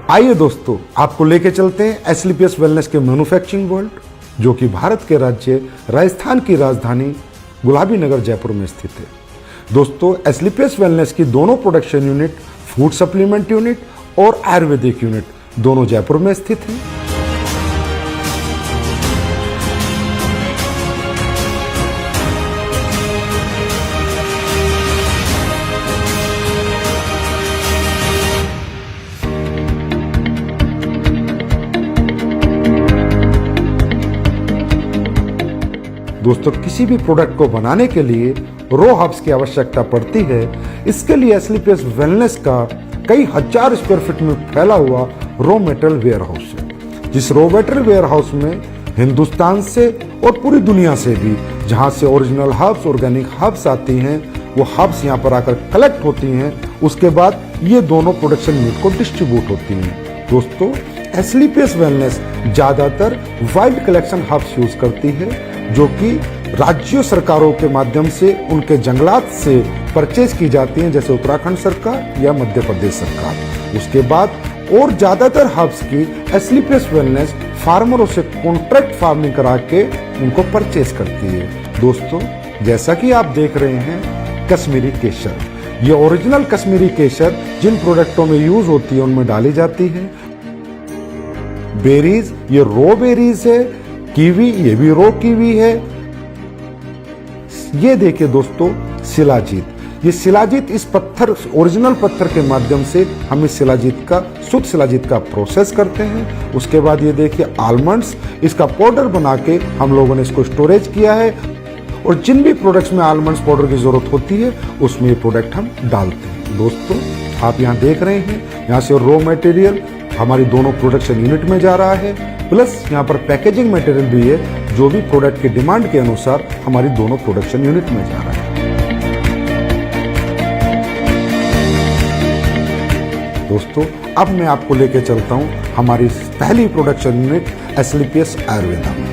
आइए दोस्तों, आपको लेके चलते हैं एसलीपीएस वेलनेस के मैन्युफैक्चरिंग वर्ल्ड, जो कि भारत के राज्य राजस्थान की राजधानी गुलाबी नगर जयपुर में स्थित है। दोस्तों, एसलीपीएस वेलनेस की दोनों production unit, food supplement unit और आयुर्वेदिक यूनिट दोनों जयपुर में स्थित हैं। दोस्तों, किसी भी प्रोडक्ट को बनाने के लिए रो हब्स की आवश्यकता पड़ती है। इसके लिए एसलीपीएस वेलनेस का कई हजार स्क्वायर फीट में फैला हुआ रॉ मटेरियल वेयर हाउस है। जिस रॉ मटेरियल वेयर हाउस में हिंदुस्तान से और पूरी दुनिया से भी जहां से ओरिजिनल हर्ब्स, ऑर्गेनिक हर्ब्स आती हैं, वो हर्ब्स यहाँ पर आकर कलेक्ट होती हैं। उसके बाद ये दोनों प्रोडक्शन यूनिट को डिस्ट्रीब्यूट होती हैं। दोस्तों, एसलीपीएस वेलनेस ज्यादातर वाइल्ड कलेक्शन हर्ब्स यूज करती है, जो कि राज्य सरकारों के माध्यम से उनके जंगलात से परचेज की जाती हैं, जैसे उत्तराखंड सरकार या मध्य प्रदेश सरकार। उसके बाद और ज्यादातर हर्ब्स की एसलीपीएस वेलनेस फार्मरों से कॉन्ट्रैक्ट फार्मिंग करा के उनको परचेज करती है। दोस्तों, जैसा कि आप देख रहे हैं, कश्मीरी केसर, ये ओरिजिनल कश्मीरी केसर जिन प्रोडक्टों में यूज होती है उनमें डाली जाती है। बेरीज, ये रो बेरीज है। कीवी, ये भी रो कीवी है। ये देखिए दोस्तों, शिलाजीत, ये शिलाजीत इस पत्थर, ओरिजिनल पत्थर के माध्यम से हम इस शिलाजीत का, शुद्ध शिलाजीत का प्रोसेस करते हैं। उसके बाद ये देखिए आलमंड्स, इसका पाउडर बना के हम लोगों ने इसको स्टोरेज किया है। और जिन भी प्रोडक्ट्स में आलमंड्स पाउडर की जरूरत होती है उसमें ये प्रोडक्ट हम डालते हैं। दोस्तों, आप यहाँ देख रहे हैं, यहाँ से रॉ मटेरियल हमारी दोनों प्रोडक्शन यूनिट में जा रहा है, प्लस यहाँ पर पैकेजिंग मटेरियल भी है, जो भी प्रोडक्ट की डिमांड के अनुसार हमारी दोनों प्रोडक्शन यूनिट में जा रहा है। दोस्तों, अब मैं आपको लेके चलता हूँ हमारी पहली प्रोडक्शन यूनिट एसलीपीएस आयुर्वेदा में।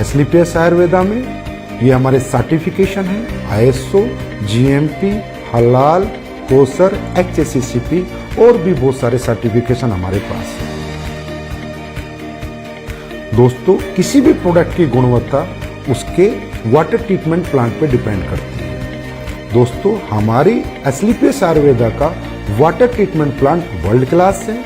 एसलीपीएस आयुर्वेदा में ये हमारे सर्टिफिकेशन है, आईएसओ, जीएमपी, हलाल, कोसर, एचएससीसीपी और भी बहुत सारे सर्टिफिकेशन हमारे पास है। दोस्तों, किसी भी प्रोडक्ट की गुणवत्ता उसके वाटर ट्रीटमेंट प्लांट पे डिपेंड करती है। दोस्तों, हमारी एसलीपीएस आयुर्वेदा का water treatment plant world class है।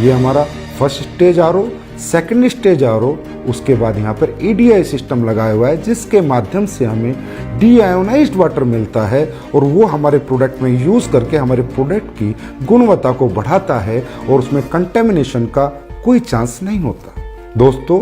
ये हमारा first stage RO, second stage RO, उसके बाद यहाँ पर ईडीआई सिस्टम लगाया हुआ है, जिसके माध्यम से हमें डीआयोनाइज्ड वाटर मिलता है और वो हमारे प्रोडक्ट में यूज करके हमारे प्रोडक्ट की गुणवत्ता को बढ़ाता है और उसमें कंटेमिनेशन का कोई चांस नहीं होता। दोस्तों,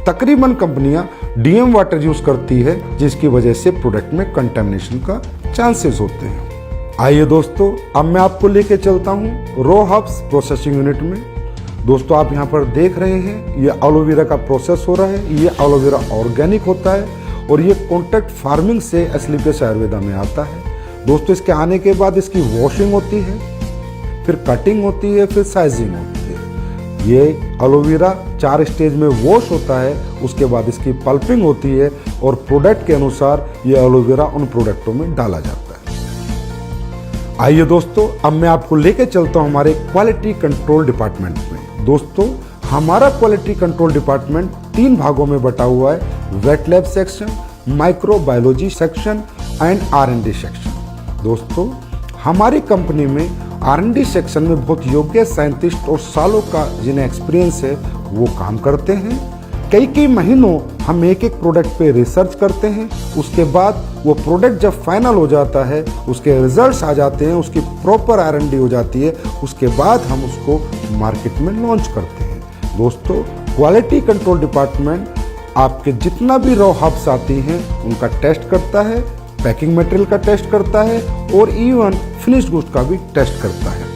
तकरीबन कंपनियां डीएम वाटर यूज करती है, जिसकी वजह से प्रोडक्ट में कंटेमिनेशन का चांसेस होते हैं। आइए दोस्तों, अब मैं आपको लेके चलता हूँ रो हब्स प्रोसेसिंग यूनिट में। दोस्तों, आप यहाँ पर देख रहे हैं, ये एलोवेरा का प्रोसेस हो रहा है। ये एलोवेरा ऑर्गेनिक होता है और ये कॉन्ट्रैक्ट फार्मिंग से एसलीपीएस आयुर्वेदा में आता है। दोस्तों, इसके आने के बाद इसकी वॉशिंग होती है, फिर कटिंग होती है, फिर साइजिंग होती है। ये एलोवेरा 4 स्टेज में वॉश होता है, उसके बाद इसकी पल्पिंग होती है और प्रोडक्ट के अनुसार ये एलोवेरा उन प्रोडक्टों में डाला जाता है। आइए दोस्तों, अब मैं आपको लेके चलता हूँ हमारे क्वालिटी कंट्रोल डिपार्टमेंट में। दोस्तों, हमारा क्वालिटी कंट्रोल डिपार्टमेंट 3 भागों में बटा हुआ है, wet lab section, microbiology section and R&D section. दोस्तों, हमारी कंपनी में आर&डी सेक्शन में बहुत योग्य साइंटिस्ट और सालों का जिन्हें एक्सपीरियंस है वो काम करते हैं। कई महीनों हम एक प्रोडक्ट पे रिसर्च करते हैं। उसके बाद वो प्रोडक्ट जब फाइनल हो जाता है, उसके रिजल्ट्स आ जाते हैं, उसकी प्रॉपर आर&डी हो जाती है, उसके बाद हम उसको मार्केट में लॉन्च करते हैं। दोस्तों, क्वालिटी कंट्रोल डिपार्टमेंट आपके जितना भी रॉ हब्स आती हैं उनका टेस्ट करता है, पैकिंग मटेरियल का टेस्ट करता है और इवन फिनिश्ड गुड्स का भी टेस्ट करता है।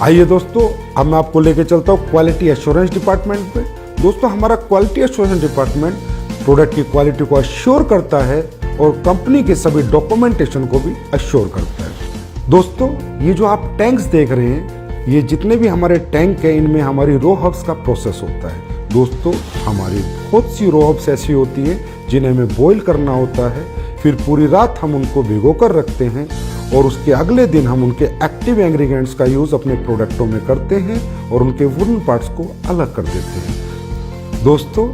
आइए दोस्तों, अब मैं आपको लेके चलता हूँ क्वालिटी एश्योरेंस डिपार्टमेंट पे। दोस्तों, हमारा क्वालिटी एश्योरेंस डिपार्टमेंट प्रोडक्ट की क्वालिटी को अश्योर करता है और कंपनी के सभी डॉक्यूमेंटेशन को भी अश्योर करता है। दोस्तों, ये जो आप टैंक्स देख रहे हैं, ये जितने भी हमारे टैंक हैं, इनमें हमारी रो हब्स का प्रोसेस होता है। दोस्तों हमारी बहुत सी रॉ हर्ब्स ऐसी होती हैं जिन्हें हमें बॉईल करना होता है, फिर पूरी रात हम उनको भिगो कर रखते हैं और उसके अगले दिन हम उनके एक्टिव इंग्रेडिएंट्स का यूज़ अपने प्रोडक्टों में करते हैं और उनके वुडन पार्ट्स को अलग कर देते हैं। दोस्तों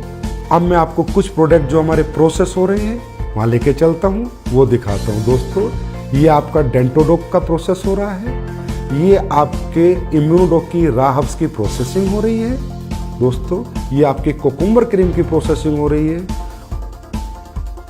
अब मैं आपको कुछ प्रोडक्ट जो हमारे प्रोसेस हो रहे हैं वहाँ लेके चलता हूँ, वो दिखाता हूँ। दोस्तों ये आपका डेंटोडोक का प्रोसेस हो रहा है, ये आपके इम्यूनोडोक की रॉ हर्ब्स की प्रोसेसिंग हो रही है। दोस्तों ये आपके कोकुम्बर क्रीम की प्रोसेसिंग हो रही है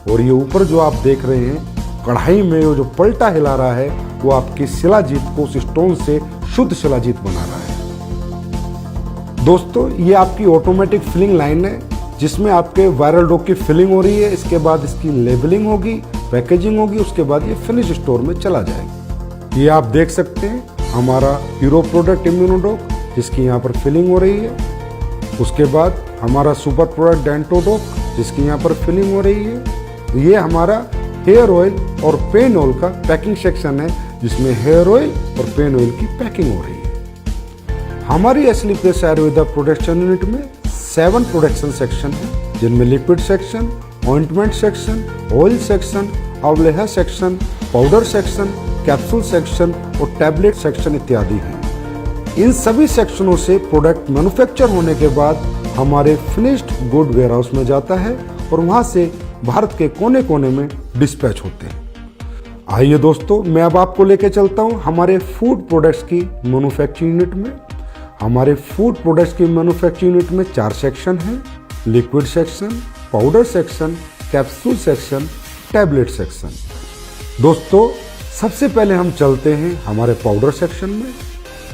और ये ऊपर जो आप देख रहे हैं कढ़ाई में वो जो पलटा हिला रहा है वो आपकी शिलाजीत को उस स्टोन से शुद्ध शिलाजीत बना रहा है। दोस्तों ये आपकी ऑटोमेटिक फिलिंग लाइन है जिसमें आपके वायरल डो की फिलिंग हो रही है, इसके बाद इसकी लेबलिंग होगी, पैकेजिंग होगी, उसके बाद ये फिनिश स्टोर में चला जाएगा। ये आप देख सकते हैं हमारा हीरो प्रोडक्ट इम्यूनोडोक जिसकी यहाँ पर फिलिंग हो रही है, उसके बाद हमारा सुपर प्रोडक्ट डेंटोडोक जिसकी यहाँ पर फिलिंग हो रही है। ये हमारा हेयर ऑयल और पेन ऑयल का पैकिंग सेक्शन है जिसमें हेयर ऑयल और पेन ऑयल की पैकिंग हो रही है। हमारी एस्लीपियस आयुर्वेदा प्रोडक्शन यूनिट में 7 प्रोडक्शन सेक्शन है जिनमें liquid section, ointment section, oil section, अवलेहा section, powder section, capsule section और टैबलेट सेक्शन इत्यादि हैं। इन सभी सेक्शनों से प्रोडक्ट मैन्युफैक्चर होने के बाद हमारे फिनिश्ड गुड वेयरहाउस में जाता है और वहां से भारत के कोने कोने में डिस्पैच होते हैं। आइए दोस्तों मैं अब आपको लेके चलता हूं हमारे फूड प्रोडक्ट्स की मैन्युफैक्चरिंग यूनिट में। हमारे फूड प्रोडक्ट्स की मैन्युफैक्चरिंग यूनिट में 4 सेक्शन हैं, liquid section, powder section, capsule section, tablet section. दोस्तों सबसे पहले हम चलते हैं हमारे पाउडर सेक्शन में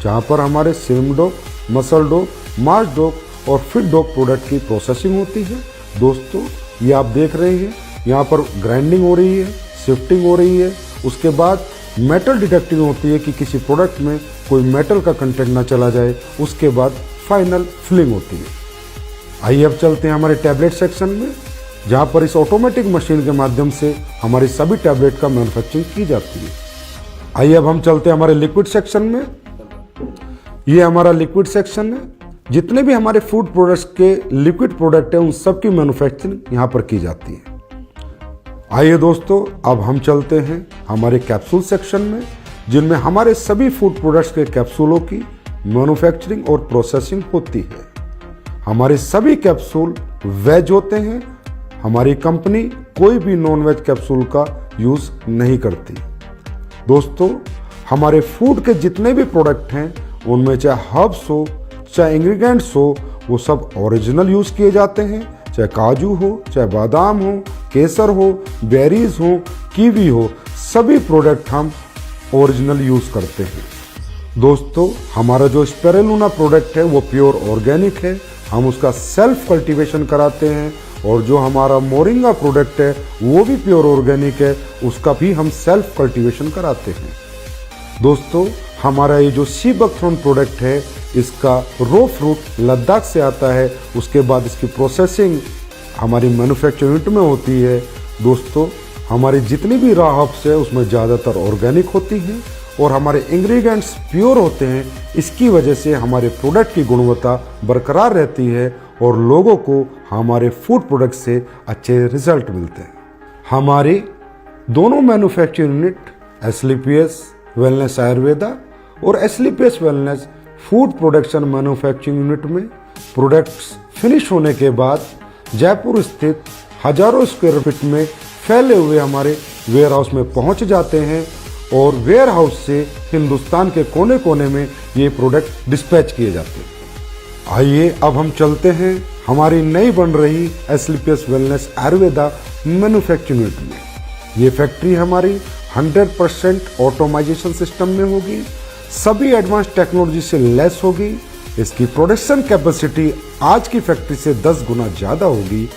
जहाँ पर हमारे सिम डोक, मसल डोक, मार्च डोक और फिट डोक प्रोडक्ट की प्रोसेसिंग होती है। दोस्तों ये आप देख रहे हैं यहाँ पर ग्राइंडिंग हो रही है, शिफ्टिंग हो रही है, उसके बाद मेटल डिटेक्टिंग होती है कि किसी प्रोडक्ट में कोई मेटल का कंटेंट ना चला जाए, उसके बाद फाइनल फिलिंग होती है। आइए अब चलते हैं हमारे टैबलेट सेक्शन में जहाँ पर इस ऑटोमेटिक मशीन के माध्यम से हमारी सभी टैबलेट का मैन्युफैक्चरिंग की जाती है। आइए अब हम चलते हैं हमारे लिक्विड सेक्शन में। ये हमारा लिक्विड सेक्शन है, जितने भी हमारे फूड प्रोडक्ट्स के लिक्विड प्रोडक्ट हैं उन सब की मैन्युफैक्चरिंग यहाँ पर की जाती है। आइए दोस्तों अब हम चलते हैं हमारे कैप्सूल सेक्शन में जिनमें हमारे सभी फूड प्रोडक्ट्स के कैप्सूलों की मैन्युफैक्चरिंग और प्रोसेसिंग होती है। हमारे सभी कैप्सूल वेज होते हैं, हमारी कंपनी कोई भी नॉन वेज कैप्सूल का यूज नहीं करती। दोस्तों हमारे फूड के जितने भी प्रोडक्ट हैं उनमें चाहे हर्ब्स हो चाहे इंग्रेडिएंट्स हो वो सब ओरिजिनल यूज किए जाते हैं, चाहे काजू हो, चाहे बादाम हो, केसर हो, बेरीज हो, कीवी हो, सभी प्रोडक्ट हम ओरिजिनल यूज करते हैं। दोस्तों हमारा जो स्पिरुलिना प्रोडक्ट है वो प्योर ऑर्गेनिक है, हम उसका सेल्फ कल्टीवेशन कराते हैं और जो हमारा मोरिंगा प्रोडक्ट है वो भी प्योर ऑर्गेनिक है, उसका भी हम सेल्फ कल्टीवेशन कराते हैं। दोस्तों हमारा ये जो सी बकथ्रोन प्रोडक्ट है इसका रो फ्रूट लद्दाख से आता है, उसके बाद इसकी प्रोसेसिंग हमारी मैन्युफैक्चरिंग यूनिट में होती है। दोस्तों हमारी जितनी भी रॉ हर्ब्स है उसमें ज़्यादातर ऑर्गेनिक होती हैं और हमारे इंग्रेडिएंट्स प्योर होते हैं, इसकी वजह से हमारे प्रोडक्ट की गुणवत्ता बरकरार रहती है और लोगों को हमारे फूड प्रोडक्ट से अच्छे रिजल्ट मिलते हैं। हमारे दोनों manufacturing unit Asclepius Wellness Ayurveda और Asclepius Wellness food production manufacturing unit में प्रोडक्ट्स फिनिश होने के बाद जयपुर स्थित हजारों स्क्वायर फीट में फैले हुए हमारे वेयर हाउस में पहुंच जाते हैं और वेयर हाउस से हिंदुस्तान के कोने कोने में ये प्रोडक्ट डिस्पैच किए जाते हैं। आइए अब हम चलते हैं हमारी नई बन रही एस्लीपियस वेलनेस आयुर्वेदा मैन्युफैक्चरिंग यूनिट में। ये फैक्ट्री हमारी 100% ऑटोमाइजेशन सिस्टम में होगी, सभी एडवांस टेक्नोलॉजी से लेस होगी। इसकी प्रोडक्शन कैपेसिटी आज की फैक्ट्री से 10 गुना ज़्यादा होगी।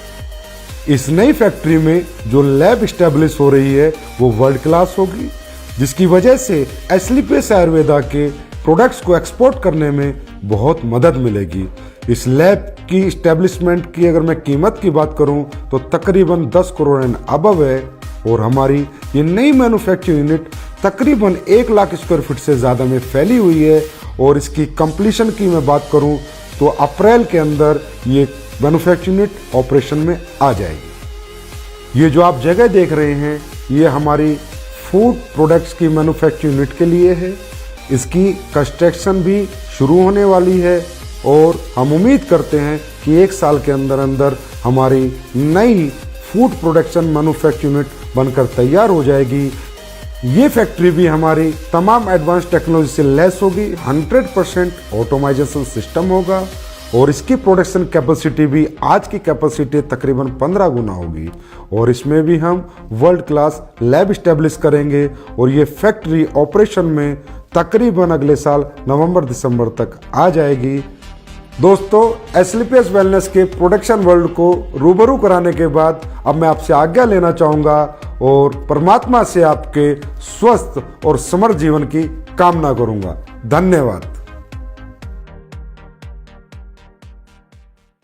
इस नई फैक्ट्री में जो लैब स्टैब्लिश हो रही है वो वर्ल्ड क्लास होगी, जिसकी वजह से एस्लीपियस आयुर्वेदा के प्रोडक्ट्स को एक्सपोर्ट करने में बहुत मदद मिलेगी। इस लैब की स्टैब्लिशमेंट की अगर मैं कीमत की बात करूं तो तकरीबन 10 करोड़ एंड अबव है और हमारी ये नई मैन्युफैक्चरिंग यूनिट तकरीबन 1 लाख स्क्वायर फीट से ज़्यादा में फैली हुई है और इसकी कंप्लीशन की मैं बात करूं तो अप्रैल के अंदर ये मैन्युफैक्चरिंग यूनिट ऑपरेशन में आ जाएगी। ये जो आप जगह देख रहे हैं ये हमारी फूड प्रोडक्ट्स की मैन्युफैक्चरिंग यूनिट के लिए है। इसकी कंस्ट्रक्शन भी शुरू होने वाली है और हम उम्मीद करते हैं कि 1 साल के अंदर अंदर हमारी नई फूड प्रोडक्शन मैन्युफैक्चरिंग यूनिट बनकर तैयार हो जाएगी। ये फैक्ट्री भी हमारी तमाम एडवांस टेक्नोलॉजी से लैस होगी, 100% ऑटोमाइजेशन सिस्टम होगा और इसकी प्रोडक्शन कैपेसिटी भी आज की कैपेसिटी तकरीबन 15 गुना होगी और इसमें भी हम वर्ल्ड क्लास लैब स्टैब्लिश करेंगे और ये फैक्ट्री ऑपरेशन में तकरीबन अगले साल नवंबर-दिसंबर तक आ जाएगी। दोस्तों, एस्लीपियस वेलनेस के प्रोडक्शन वर्ल्ड को रूबरू कराने के बाद अब मैं आपसे आज्ञा लेना चाहूँगा और परमात्मा से आपके स्वस्थ और समृद्ध जीवन की कामना करूँगा। धन्यवाद।